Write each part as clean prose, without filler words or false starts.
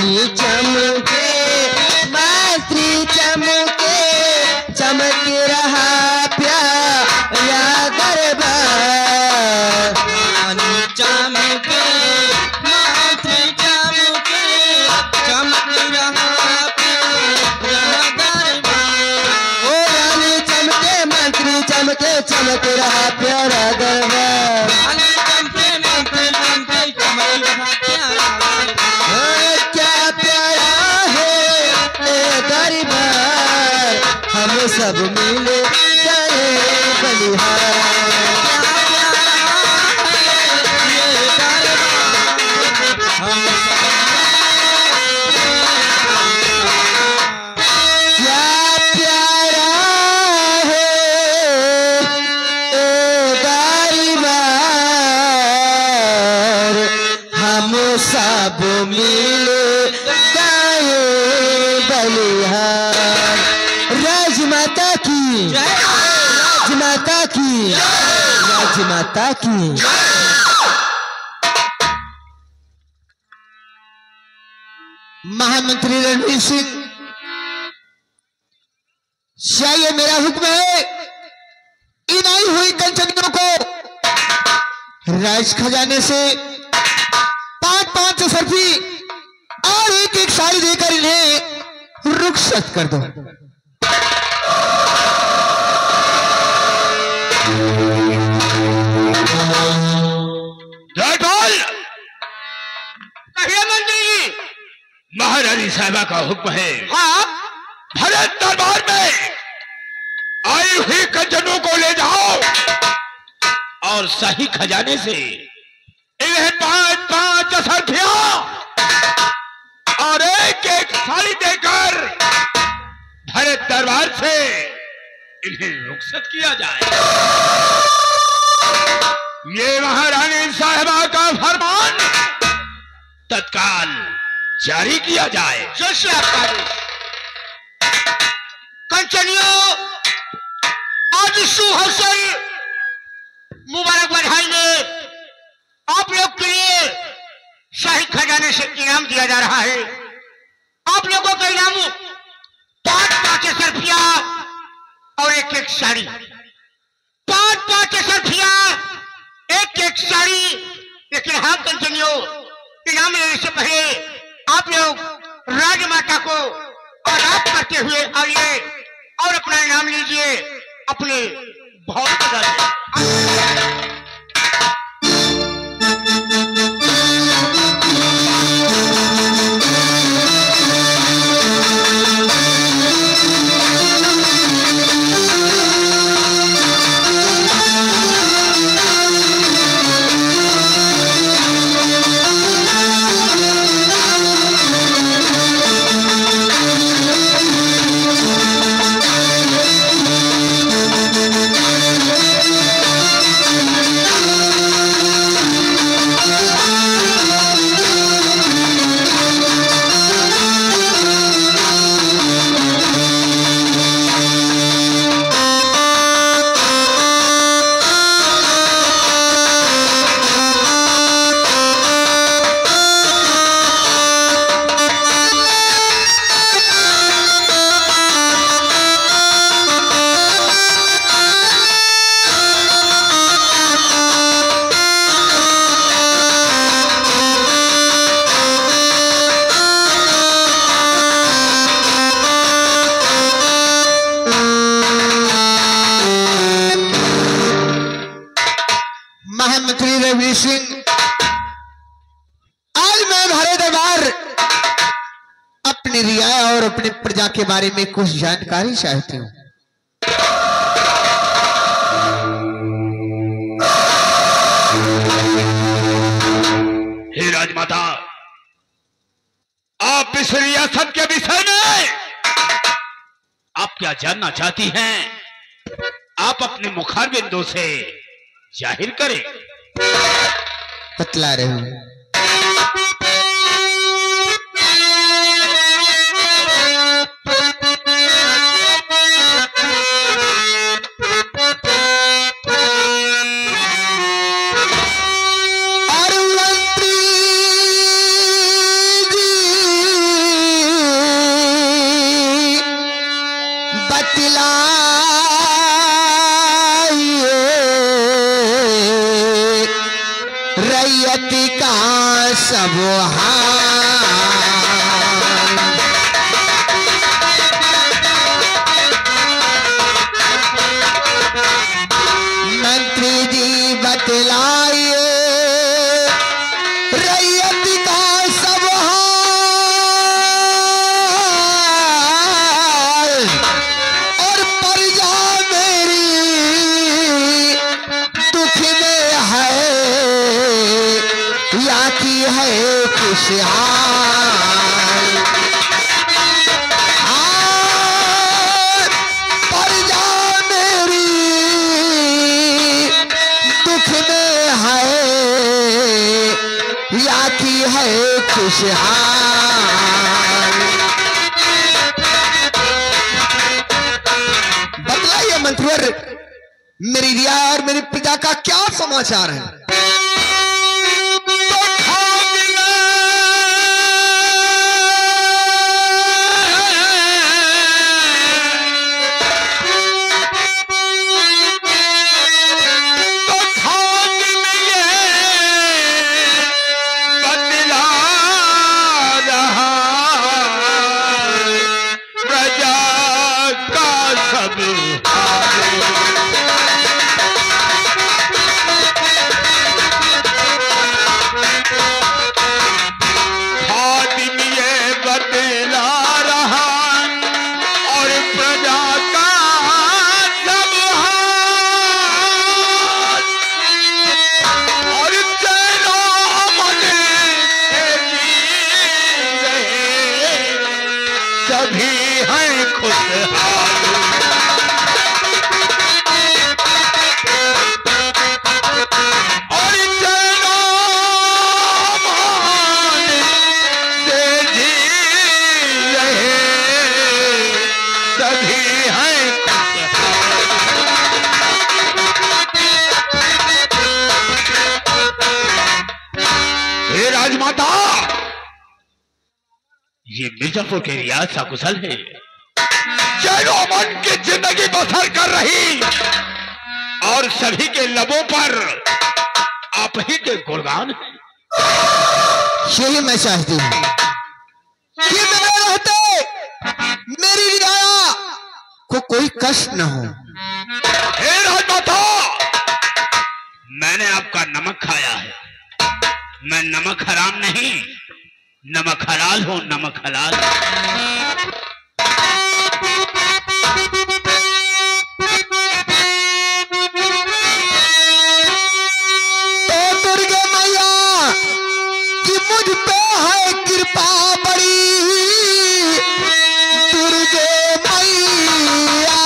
चमके मंत्री चमके चमक रहा प्यारा दरबार। चमके मंत्री चमके चमक रहा प्यारा दरबार। ओ रानी चमके मंत्री चमके चमक रहा प्यारा दरबार। सब मिले करे बलिहार। क्या प्यारा है ए दरबार, हम सब मिले गए बलिहार। राजमाता की राजमाता की राजमाता की। महामंत्री रणवीर सिंह, शायद मेरा हुक्म है इन आई हुई कंचनियों को राज खजाने से 5-5 सरफी और एक साड़ी देकर इन्हें रुखसत कर दो। महारानी साहिबा का हुक्म है। हाँ? भरत दरबार में आई हुई कंचनों को ले जाओ और सही खजाने से इन्हें 5-5 सरफियां और एक साड़ी देकर भरत दरबार से इन्हें रुखसत किया जाए। ये महारानी साहिबा का फरमान तत्काल जारी किया जाए। जैसे आपका आदेश। कंचनियों, आज सुहसन मुबारक बधाई में आप लोग के लिए शाही खजाने से इनाम दिया जा रहा है। आप लोगों का इनाम 5-5 सरफिया और एक साड़ी। 5-5 सरफिया, एक साड़ी। लेकिन हाँ कंचनियों, इनाम लेने से पहले आप लोग राजमाता को आदाब करते हुए आइए और अपना इनाम लीजिए अपने भवन पर। महामंत्री रणवीर सिंह, आज मैं भारत दरबार अपनी रियाया और अपनी प्रजा के बारे में कुछ जानकारी चाहती हूँ। हे राजमाता, आप इस रियासत के विषय में आप क्या जानना चाहती हैं? आप अपने मुखार बिंदु से जाहिर करें। बतला रहे हूं। सब हाल। मंत्री जी बतलाइए रैयत का सब हाल, और प्रजा मेरी दुख में है या की है खुशहाल। प्रजा मेरी दुख में है या की है खुशहाल। बतलाइए मंत्रीवर, मेरी रिया और मेरी प्रजा का क्या समाचार है? ये मिर्जापुर के रियाज सकुशल है, चैनो अमन की जिंदगी बसर कर रही, और सभी के लबों पर आप ही के गुणगान है। यही मैं चाहती हूँ कि मेरे रहते मेरी रिया को कोई कष्ट न हो। हे राजमाता, मैंने आपका नमक खाया है, मैं नमक हराम नहीं, नमक हलाल हो, नमक हलाल। तो दुर्गे मैया कि मुझ पे है कृपा बड़ी, दुर्गे मैया,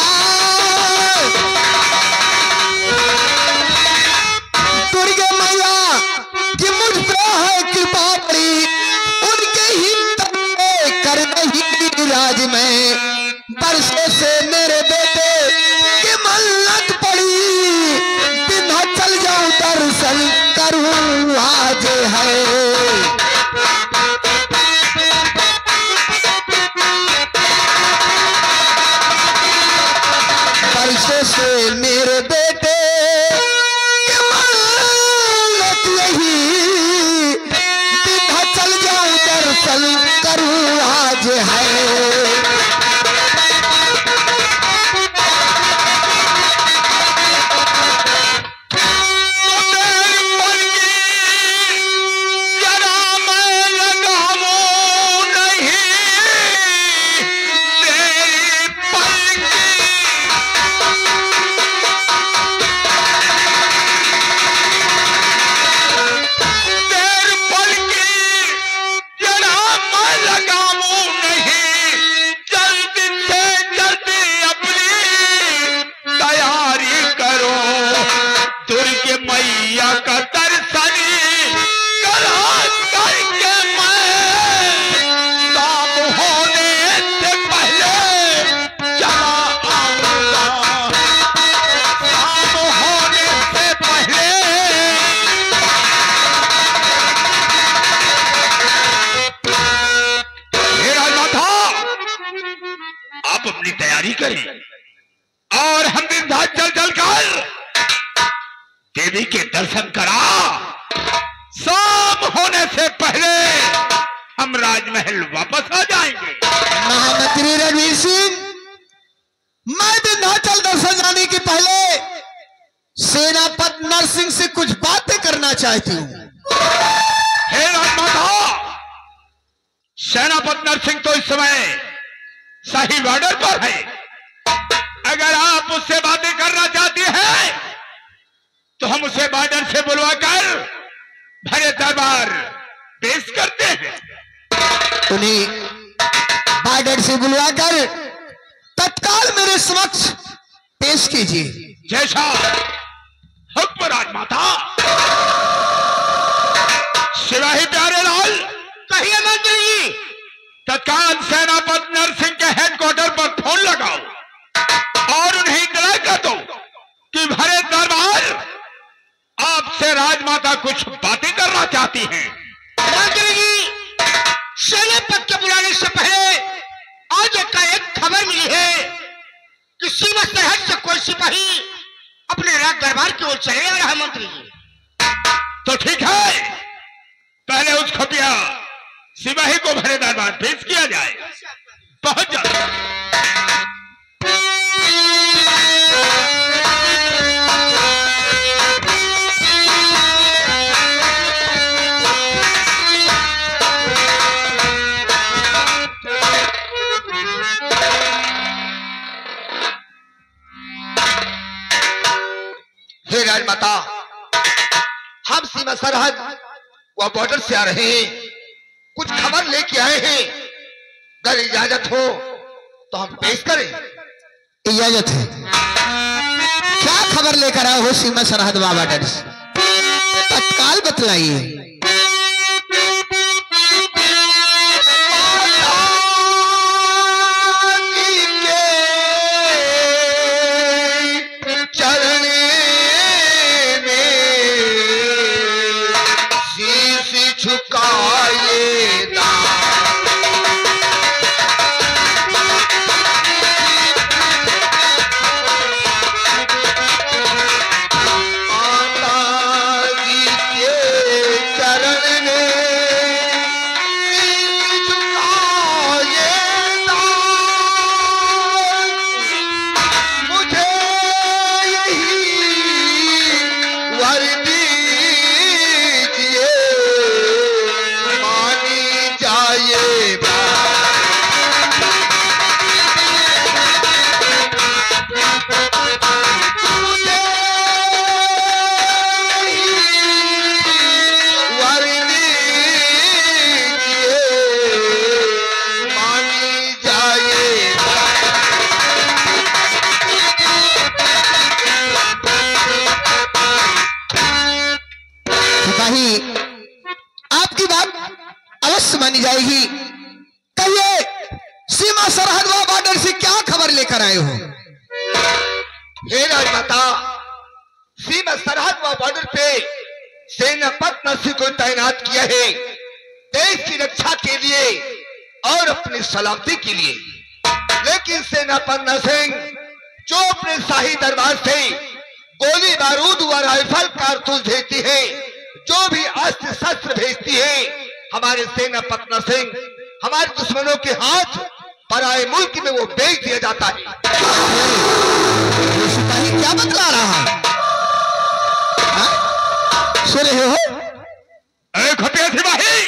दुर्गे मैया कि मुझ पे है कृपा बड़ी, राज में बरसों से मेरे बेटे की मन्नत पड़ी, विंध्याचल जाऊं दर्शन करूं आज है। बरसों से मेरे बेटे की मन्नत यही, विंध्याचल जाऊं दर्शन करूं आज है। तैयारी करें और हम विंध्याचल चलकर देवी के दर्शन करा शाम होने से पहले हम राजमहल वापस आ जाएंगे। महामंत्री रणवीर सिंह, मैं विंध्याचल दर्शन जाने के पहले सेनापति नरसिंह से कुछ बातें करना चाहती हूँ। हे राजमाता, सेनापति नरसिंह तो इस समय शाही बॉर्डर पर है। अगर आप उससे बातें करना चाहती हैं तो हम उसे बॉर्डर से बुलवाकर भरे दरबार पेश करते हैं। उन्हें बॉर्डर से बुलवाकर तत्काल मेरे समक्ष पेश कीजिए। जैसा हुक्म राजमाता। सिपाही प्यारे लाल, कहिए मंत्री जी। तत्काल सेनापति नरसिंह के हेडक्वार्टर पर फोन लगाओ और उन्हें इतला कर दो कि भरे दरबार आपसे राजमाता कुछ बातें करना चाहती हैं। मंत्री जी, सेनापति के बुलाने से पहले आज एक खबर मिली है कि सीमा सरहद से कोई सिपाही अपने राज दरबार की ओर चले आ रहा है। मंत्री जी, तो ठीक है, पहले उस खपिया सिपाही को भरे दरबार पेश किया जाए। पहुंच जाओ। हे राजमाता, हम सीमा सरहद व बॉर्डर से आ रहे हैं, कुछ खबर लेके आए हैं। अगर इजाजत हो तो हम पेश करें। इजाजत है। क्या खबर लेकर आए हो सीमा सरहद व बॉर्डर से? तत्काल बतलाइए। आपकी बात अवश्य मानी जाएगी। कहिए, सीमा सरहद व बॉर्डर से क्या खबर लेकर आए हो? हे राजमाता, सीमा सरहद व बॉर्डर पे सेनापति नरसिंह को तैनात किया है, देश की रक्षा के लिए और अपनी सलामती के लिए। लेकिन सेनापति नरसिंह जो अपने शाही दरबार से गोली बारूद व राइफल कारतूस भेजती है, जो भी अस्त्र शस्त्र भेजती है, हमारे सेनापति नरसिंह हमारे दुश्मनों के हाथ पराए मुल्क में वो बेच दिया जाता है। सिपाही क्या बतला रहा है? सुन रहे हो? खपिया सिपाही,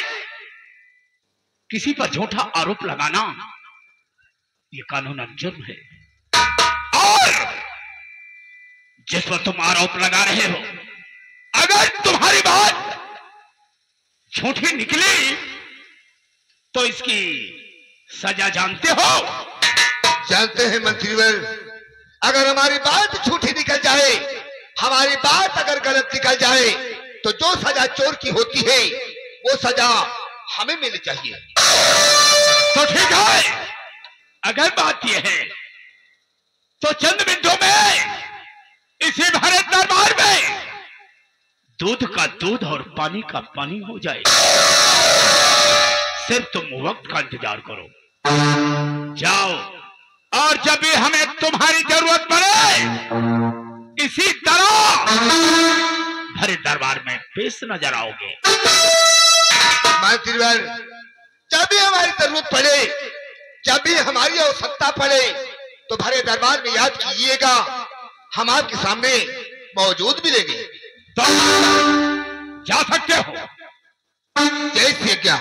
किसी पर झूठा आरोप लगाना ये कानूनन जुर्म है, और जिस पर तुम आरोप लगा रहे हो, अगर तुम्हारी बात झूठी निकली तो इसकी सजा जानते हो? जानते हैं मंत्रीवर। अगर हमारी बात झूठी निकल जाए, हमारी बात अगर गलत निकल जाए, तो जो सजा चोर की होती है वो सजा हमें मिलनी चाहिए। तो ठीक है, अगर बात यह है तो चंद मिनटों में इसी भारत दरबार में दूध का दूध और पानी का पानी हो जाए। सिर्फ तुम वक्त का इंतजार करो। जाओ, और जब भी हमें तुम्हारी जरूरत पड़े, इसी तरह भरे दरबार में पेश नजर आओगे। मंत्रीवर, जब भी हमारी जरूरत पड़े, जब भी हमारी आवश्यकता पड़े तो भरे दरबार में याद कीजिएगा, हम आपके सामने मौजूद मिलेंगे। तो जा सकते हो। जैसे क्या?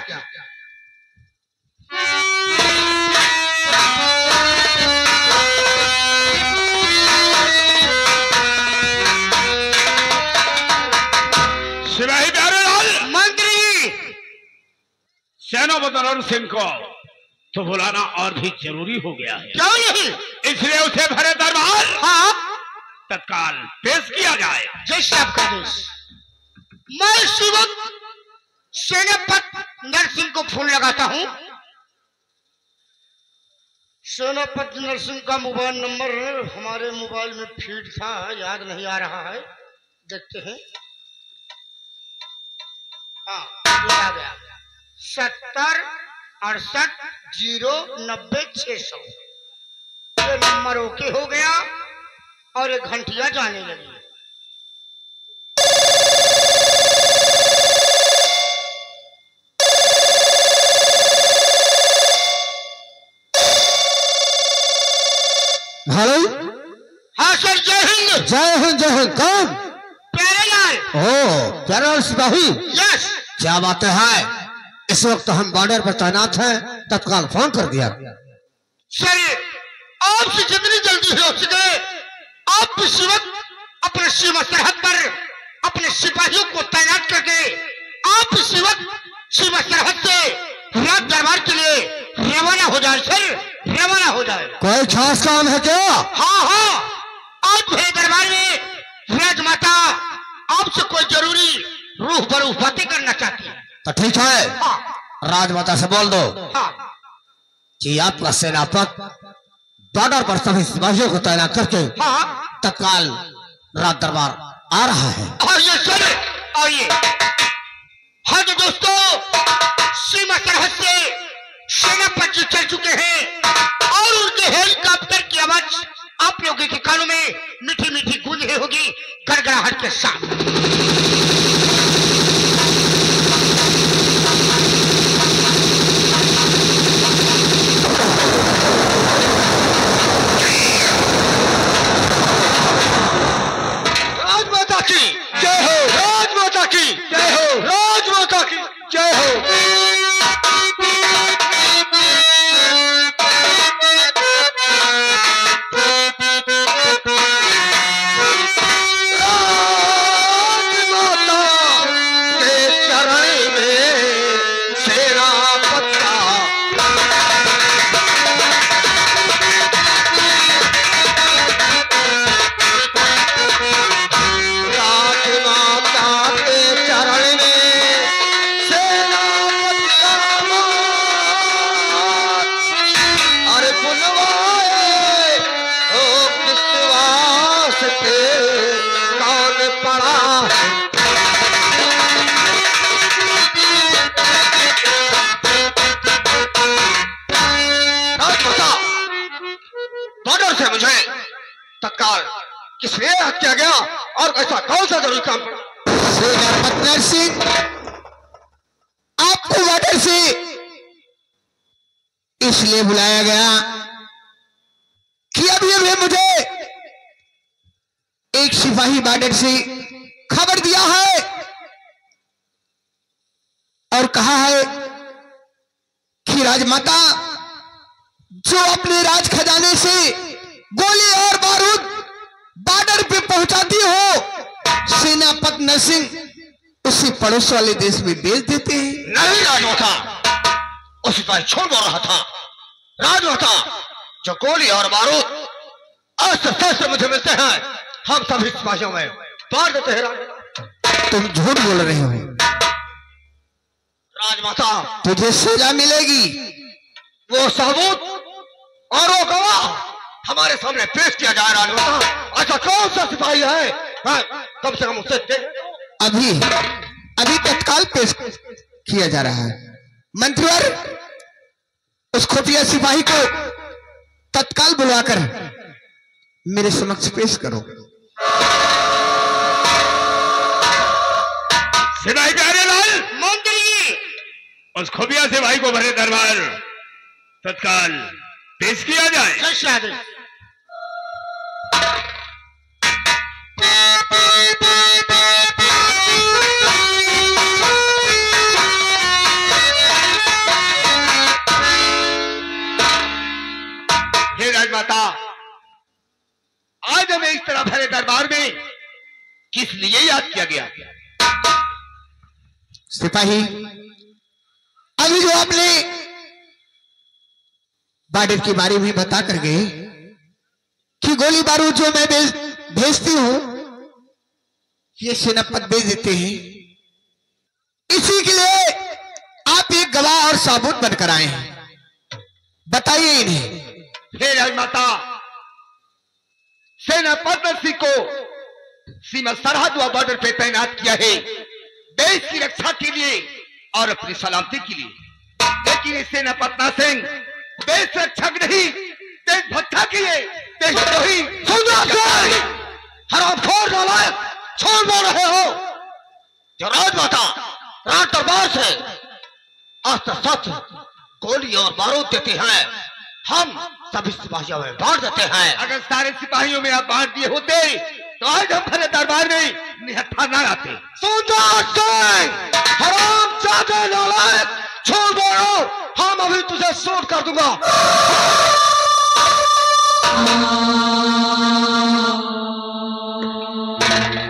सिपाही प्यारेलाल, मंत्री सेनापति रण सिंह को तो बुलाना और भी जरूरी हो गया है। क्यों नहीं? इसलिए उसे भरे दरबार हाँ, तत्काल पेश किया जाए। जैसे आपका आदेश। मैं इस वक्त सेनापति नरसिंह को फोन लगाता हूँ। सेनापति नरसिंह का मोबाइल नंबर हमारे मोबाइल में फीड था, याद नहीं आ रहा है, देखते हैं। हाँ, ये आ गया 7068090600। ये नंबर ओके हो गया और एक घंटिया जाने लगी। हेलो। हाँ सर, जय हिंद। जय हिंद जय हिंद। कौन? प्यारेलाल। ओ प्यारेलाल सिपाही, यस। क्या बातें हैं? इस वक्त हम बॉर्डर पर तैनात हैं, तत्काल फोन कर दिया। सर, आपसे जितनी जल्दी हो सके आप इस वक्त अपने सीमा सरहद पर अपने सिपाहियों को तैनात करके आप इस वक्त सीमा सरहद से राज दरबार के लिए रवाना हो जाए। सर, रवाना हो जाए। कोई खास काम है क्या? हाँ हाँ, आप है दरबार में राजमाता आपसे कोई जरूरी रूह बरूह बातें करना चाहती है। तो ठीक है, हाँ राजमाता से बोल दो हाँ कि आपका सेनापति बॉर्डर पर सभी सिपाहियों को तैनात करके हाँ, तत्काल राज दरबार आ रहा है। आइए सर, आइए। हाँ तो दोस्तों, सीमा सरहद से सेनापति जी चल चुके हैं और उनके हेलीकॉप्टर की आवाज आप लोगों के कानों में मीठी मीठी गूंज रही होगी गड़गड़ाहट के साथ। राजमाता की जय हो, राजमाता की जय हो, राजमाता की जय हो। तत्काल किसने हत्या गया और ऐसा कौन सा जरूरी काम पड़ा? सेनापति नरसिंह, आपको बॉर्डर से इसलिए बुलाया गया कि अभी अभी मुझे एक सिपाही बॉर्डर से खबर दिया है और कहा है कि राजमाता जो अपने राज खजाने से गोली और बारूद बॉर्डर पे पहुंचाती हो, सेनापति नरसिंह उसी पड़ोस वाले देश में बेच देते हैं। नहीं राजमाता, उस सिपाही छोड़ बोल रहा था। राजमाता, जो गोली और बारूद अस्त्र से मुझे मिलते हैं, हम सभी सिपाहियों में बांट देते हैं। तुम झूठ बोल रहे हो राजमाता, तुझे सजा मिलेगी। वो सबूत और वो गवाह हमारे सामने पेश किया जा रहा है। ऐसा कौन सा सिपाही है? कम से कम उससे अभी तत्काल पेश किया जा रहा है। मंत्रीवर, उस खुफिया सिपाही को तत्काल बुलाकर मेरे समक्ष पेश करो। सिपाही प्यारे लाल, मंत्री उस खुफिया सिपाही को भरे दरबार तत्काल पेश किया जाए। जैसे आदेश। हे राजमाता, आज हमें इस तरह भरे दरबार में किस लिए याद किया गया? सिपाही, अभी जो आपने बॉर्डर के बारे में बता कर गए कि गोली बारूद जो मैं भेजती हूं ये सेनापत भेज देते हैं, इसी के लिए आप एक गवाह और साबुत बनकर आए हैं, बताइए इन्हें। हे राजमाता, सेनापति सिंह को सीमा सरहद व बॉर्डर पे तैनात किया है देश की रक्षा के लिए और अपनी सलामती के लिए, लेकिन इस सेनापति सिंह देश रक्षक नहीं, देशभक्त के लिए देशद्रोही। हरामखोर नालायक, छोड़ बोल रहे हो? जो राजमाता राज दरबार से अस्त्र शस्त्र गोली और बारूद देते हैं, हम सभी सिपाहियों में बांट देते हैं। अगर सारे सिपाहियों में आप बांट दिए होते तो आज हम भरे दरबार में निहत्था न आते। सुंदर सिंह, हरामजादे नालायक, छोड़ बोलो, हम अभी तुझे शूट कर दूंगा।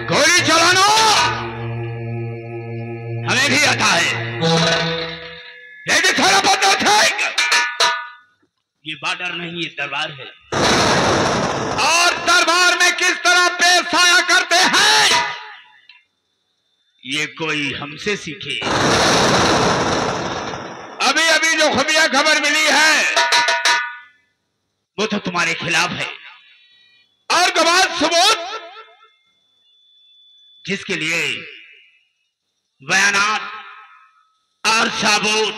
गोली चलाना हमें भी आता है, लेकिन थोड़ा बंद है। ये बॉर्डर नहीं, ये दरबार है, और दरबार में किस तरह पेश आया करते हैं ये कोई हमसे सीखे। अभी अभी जो खुफिया खबर मिली है वो तो तुम्हारे खिलाफ है, और गवाह सबूत जिसके लिए बयानात और सबूत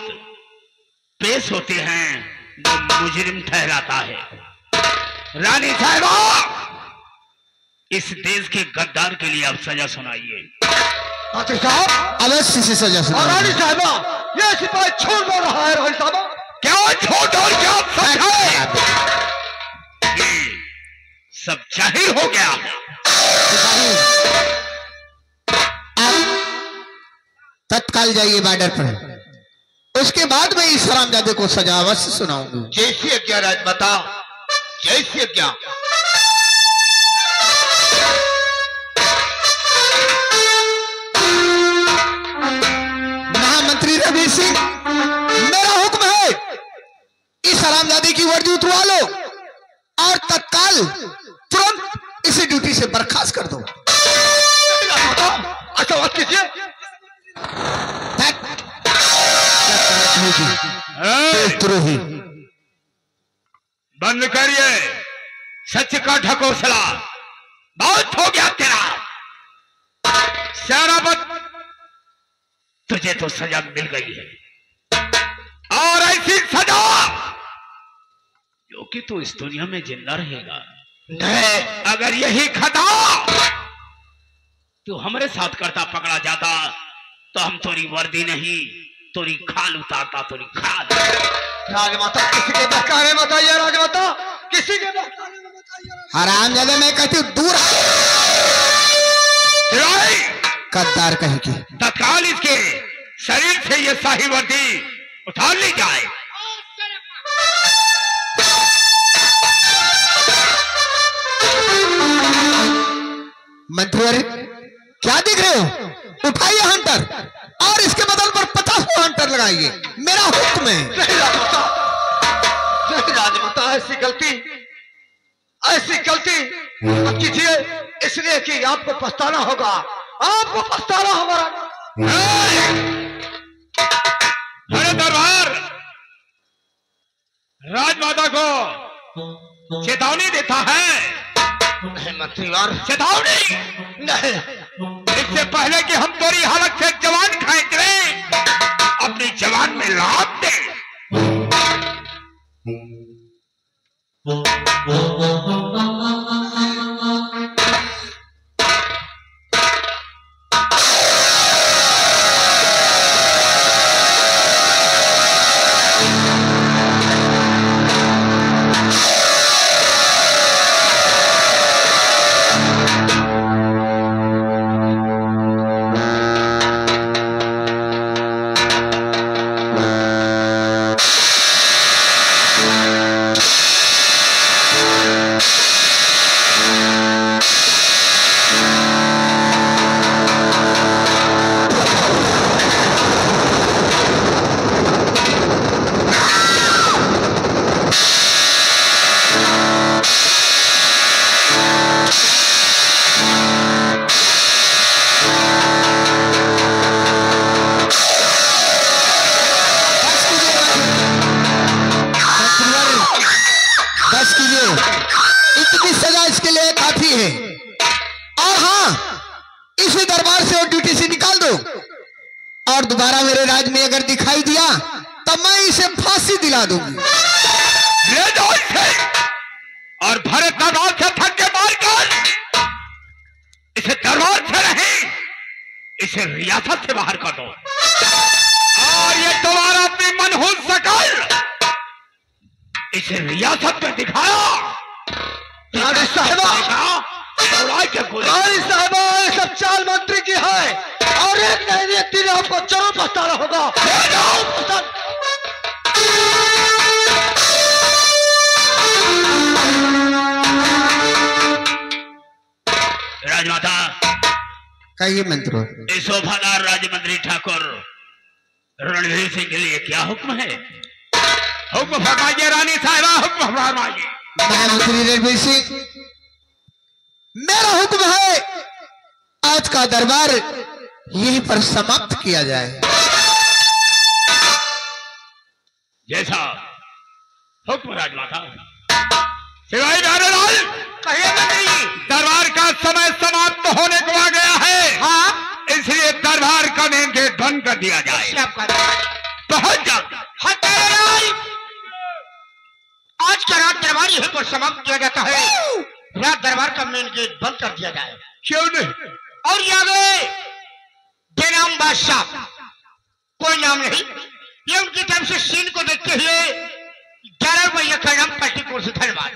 पेश होते हैं वो मुजरिम ठहराता है। रानी साहिबा, इस देश के गद्दार के लिए अब सजा सुनाइए। साहब, अवश्य से सजा सुनाइए। रानी साहिबा, ये सिपाही छोड़ बोल रहा है। रानी साहिबा, क्या झूठ और क्या सच है? ये सब जाहिर हो गया। आप तत्काल जाइए बॉर्डर पर, उसके बाद मैं इस हरामजादे को सजा अवश्य सुनाऊंगी। जैसी आज्ञा राजमाता, जैसी आज्ञा। महामंत्री रवि सिंह, मेरा हुक्म है, इस हरामजादे की वर्दी उतरवा लो और तत्काल तुरंत इसे ड्यूटी से बर्खास्त कर दो। अच्छा बात कीजिए। देशद्रोही, बंद करिए सच का ढकोसला, बहुत हो गया तेरा। शराबत, तुझे तो सजा मिल गई है, और ऐसी सजा जो कि तू इस दुनिया में जिंदा रहेगा। नहीं, अगर यही खता तू हमारे साथ करता पकड़ा जाता तो हम तोरी वर्दी नहीं तोरी खाल उतारता, तोरी खाल। राजमाता, किसी के बहकाने मत आइए। राजमाता, किसी के बहकाने में मत आइए। हरामजादे, मैं कहती हूँ दूर गद्दार कहेगी। तत्काल इसके शरीर से ये शाही वर्दी उतार ली जाए। मंत्री, क्या देख रहे हो? उठाइए हंटर और इसके बदल पर 50 हंटर लगाइए, मेरा हुक्म है। नहीं राजमाता, ऐसी गलती मत कीजिए, इसलिए कि आपको पछताना होगा। आपको पछताना हमारा। अरे दरबार राजमाता को चेतावनी देता है। मंत्रीवार, चेतावनी नहीं, इससे पहले कि हम तोरी हालत से जवान खींच लें, अपनी जवान में लाभ दे। बर्दाश्त कीजिए, इतनी सजा इसके लिए काफी है। और हाँ, इसी दरबार से और ड्यूटी से निकाल दो, और दोबारा मेरे राज में अगर दिखाई दिया तो मैं इसे फांसी दिला दूंगी। ले जाओ इसे और भरे दरबार से धक्के मारकर इसे दरबार से नहीं, इसे रियासत से बाहर कर दो। और ये दोबारा अपनी मनहूस शकल इसे रियासत में दिखाया। रानी साहिबा, रानी साहिबा, ये सब चाल मंत्री की है और एक नहीं एक दिन आपको जरूर पछताना होगा। राजमाता, कहिए मंत्रो। इस वफादार राजमंत्री ठाकुर रणवीर सिंह के लिए क्या हुक्म है? हुक्म फरमाइए रानी साहिबा, हुक्म फरमाइए। मंत्री रणवीर सिंह, मेरा हुक्म है आज का दरबार यहीं पर समाप्त किया जाए। जैसा हुक्म राजमाता। सिवाई नारायण, कहिए मंत्री जी। दरबार का समय समाप्त होने को आ गया है। हाँ, इसलिए दरबार का मेन गेट बंद कर दिया जाए। बहुत जल्द। आज का रात दरबार यहीं पर समाप्त किया जाता है। रात दरबार का मेन गेट बंद कर दिया जाए। क्यों नहीं? और याद बेनाम बादशाह, कोई नाम नहीं, ये उनकी तरफ से सीन को देखते हुए 11 रुपये का नाम 34 से धन्यवाद।